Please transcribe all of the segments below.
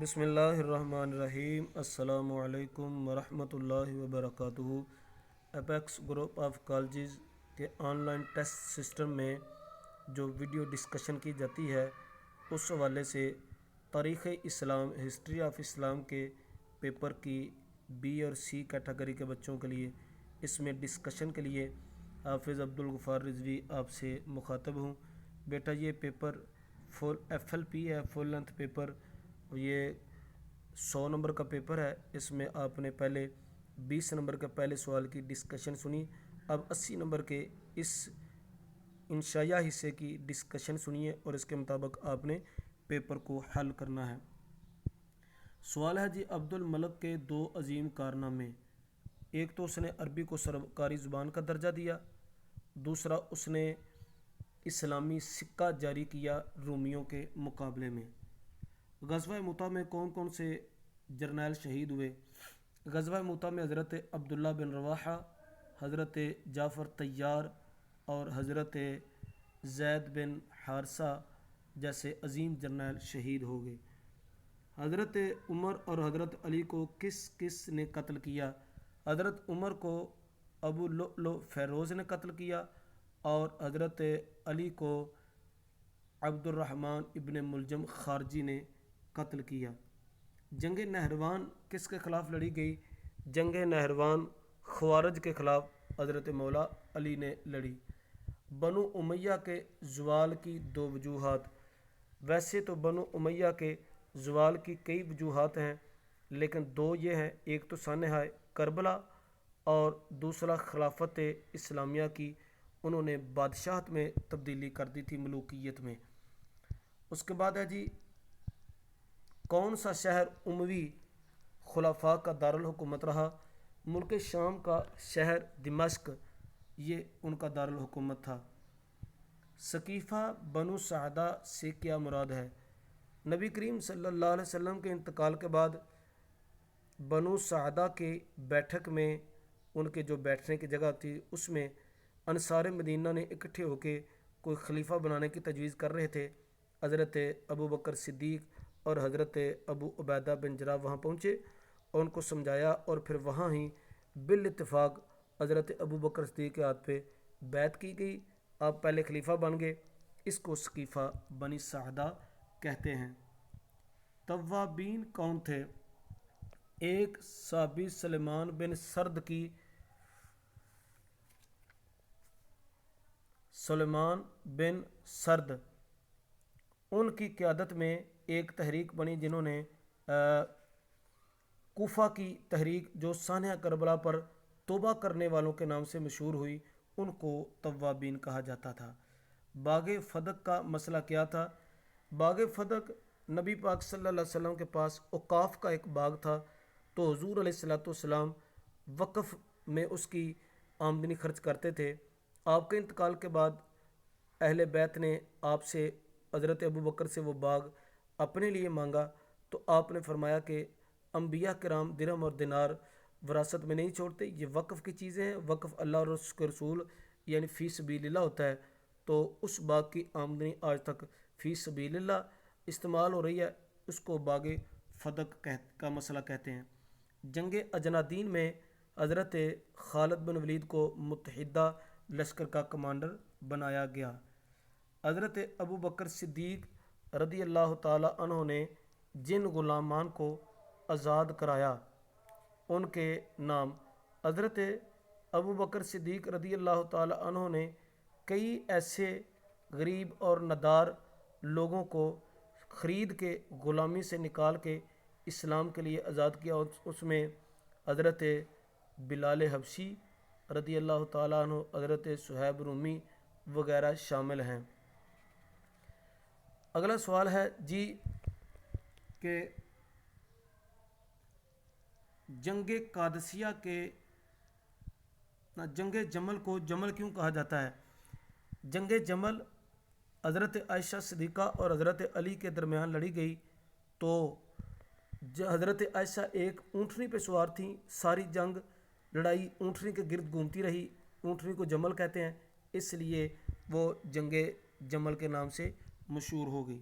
بسم اللہ الرحمن الرحیم۔ السلام علیکم ورحمۃ اللہ وبرکاتہ۔ اپیکس گروپ آف کالجز کے آن لائن ٹیسٹ سسٹم میں جو ویڈیو ڈسکشن کی جاتی ہے اس حوالے سے تاریخ اسلام ہسٹری آف اسلام کے پیپر کی بی اور سی کیٹیگری کے بچوں کے لیے اس میں ڈسکشن کے لیے حافظ عبدالغفار رضوی آپ سے مخاطب ہوں۔ بیٹا یہ پیپر فل ایف ایل پی ہے، فل لینتھ پیپر، یہ 100 نمبر کا پیپر ہے۔ اس میں آپ نے پہلے 20 نمبر کے پہلے سوال کی ڈسکشن سنی، اب 80 نمبر کے اس انشائیہ حصے کی ڈسکشن سنیے اور اس کے مطابق آپ نے پیپر کو حل کرنا ہے۔ سوال ہے جی، عبد الملک کے دو عظیم کارنامے، ایک تو اس نے عربی کو سرکاری زبان کا درجہ دیا، دوسرا اس نے اسلامی سکہ جاری کیا رومیوں کے مقابلے میں۔ غزوہ مؤتہ میں کون کون سے جرنیل شہید ہوئے؟ غزوہ مؤتہ میں حضرت عبداللہ بن رواحہ، حضرت جعفر طیار اور حضرت زید بن حارثہ جیسے عظیم جرنیل شہید ہو گئے۔ حضرت عمر اور حضرت علی کو کس کس نے قتل کیا؟ حضرت عمر کو ابو لؤلؤ فیروز نے قتل کیا اور حضرت علی کو عبد الرحمن ابن ملجم خارجی نے قتل کیا۔ جنگ نہروان کس کے خلاف لڑی گئی؟ جنگ نہروان خوارج کے خلاف حضرت مولا علی نے لڑی۔ بنو امیہ کے زوال کی دو وجوہات۔ ویسے تو بنو امیہ کے زوال کی کئی وجوہات ہیں، لیکن دو یہ ہیں، ایک تو سانحہ کربلا اور دوسرا خلافت اسلامیہ کی انہوں نے بادشاہت میں تبدیلی کر دی تھی، ملوکیت میں۔ اس کے بعد ہے جی، کون سا شہر اموی خلفاء کا دارالحکومت رہا؟ ملک شام کا شہر دمشق یہ ان کا دارالحکومت تھا۔ ثقیفہ بنو سعدہ سے کیا مراد ہے؟ نبی کریم صلی اللہ علیہ وسلم کے انتقال کے بعد بنو سعدہ کے بیٹھک میں، ان کے جو بیٹھنے کی جگہ تھی، اس میں انصار مدینہ نے اکٹھے ہو کے کوئی خلیفہ بنانے کی تجویز کر رہے تھے۔ حضرت ابو بکر صدیق اور حضرت ابو عبیدہ بن جراح وہاں پہنچے اور ان کو سمجھایا، اور پھر وہاں ہی بالاتفاق حضرت ابو بکر صدیق کے ہاتھ پہ بیعت کی گئی، آپ پہلے خلیفہ بن گئے۔ اس کو ثقیفہ بنی سعدہ کہتے ہیں۔ توابین کون تھے؟ ایک صحابی سلیمان بن سرد، ان کی قیادت میں ایک تحریک بنی جنہوں نے کوفہ کی تحریک جو سانحہ کربلا پر توبہ کرنے والوں کے نام سے مشہور ہوئی، ان کو توابین کہا جاتا تھا۔ باغ فدق کا مسئلہ کیا تھا؟ باغ فدق نبی پاک صلی اللہ علیہ وسلم کے پاس اوقاف کا ایک باغ تھا، تو حضور علیہ الصلوۃ والسلام وقف میں اس کی آمدنی خرچ کرتے تھے۔ آپ کے انتقال کے بعد اہل بیت نے آپ سے، حضرت ابو بکر سے وہ باغ اپنے لیے مانگا، تو آپ نے فرمایا کہ انبیاء کرام درہم اور دینار وراثت میں نہیں چھوڑتے، یہ وقف کی چیزیں ہیں، وقف اللہ اور اس کے رسول یعنی فی سبیل اللہ ہوتا ہے، تو اس باغ کی آمدنی آج تک فی سبیل اللہ استعمال ہو رہی ہے، اس کو باغ فدق کا مسئلہ کہتے ہیں۔ جنگ اجنادین میں حضرت خالد بن ولید کو متحدہ لشکر کا کمانڈر بنایا گیا۔ حضرت ابو بکر صدیق رضی اللہ تعالی عنہ نے جن غلامان کو آزاد کرایا ان کے نام۔ حضرت ابو بکر صدیق رضی اللہ تعالی عنہ نے کئی ایسے غریب اور ندار لوگوں کو خرید کے غلامی سے نکال کے اسلام کے لیے آزاد کیا، اس میں حضرت بلال حبشی رضی اللہ تعالی عنہ، حضرت صہیب رومی وغیرہ شامل ہیں۔ اگلا سوال ہے جی کہ جنگ قادسیہ کے جنگ جمل کو جمل کیوں کہا جاتا ہے؟ جنگ جمل حضرت عائشہ صدیقہ اور حضرت علی کے درمیان لڑی گئی، تو حضرت عائشہ ایک اونٹنی پہ سوار تھیں، ساری جنگ لڑائی اونٹنی کے گرد گھومتی رہی، اونٹنی کو جمل کہتے ہیں، اس لیے وہ جنگ جمل کے نام سے مشہور ہو گئی۔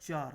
4।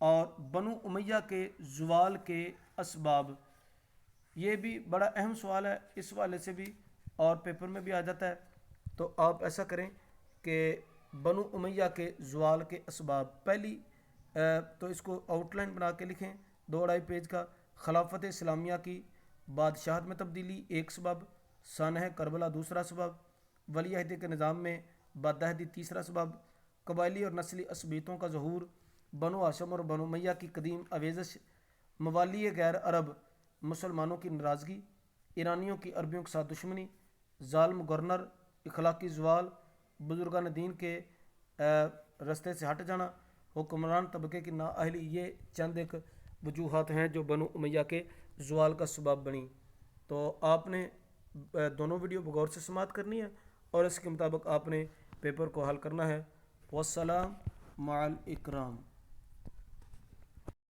اور بنو امیہ کے زوال کے اسباب، یہ بھی بڑا اہم سوال ہے، اس والے سے بھی اور پیپر میں بھی آ جاتا ہے۔ تو آپ ایسا کریں کہ بنو امیہ کے زوال کے اسباب، پہلی تو اس کو آؤٹ لائن بنا کے لکھیں 2 پیج کا۔ خلافت اسلامیہ کی بادشاہت میں تبدیلی ایک سبب، سانحہ کربلا دوسرا سبب، ولی عہد کے نظام میں بدعہدی تیسرا سبب، قبائلی اور نسلی عصبیتوں کا ظہور، بنو ہاشم اور بنو امیہ کی قدیم آویزش، موالی غیر عرب مسلمانوں کی ناراضگی، ایرانیوں کی عربیوں کے ساتھ دشمنی، ظالم گورنر، اخلاقی زوال، بزرگان دین کے رستے سے ہٹ جانا، حکمران طبقے کی نااہلی، یہ چند ایک وجوہات ہیں جو بنو امیہ کے زوال کا سبب بنی۔ تو آپ نے دونوں ویڈیو بغور سے سماعت کرنی ہے اور اس کے مطابق آپ نے پیپر کو حل کرنا ہے۔ والسلام مع الاکرام۔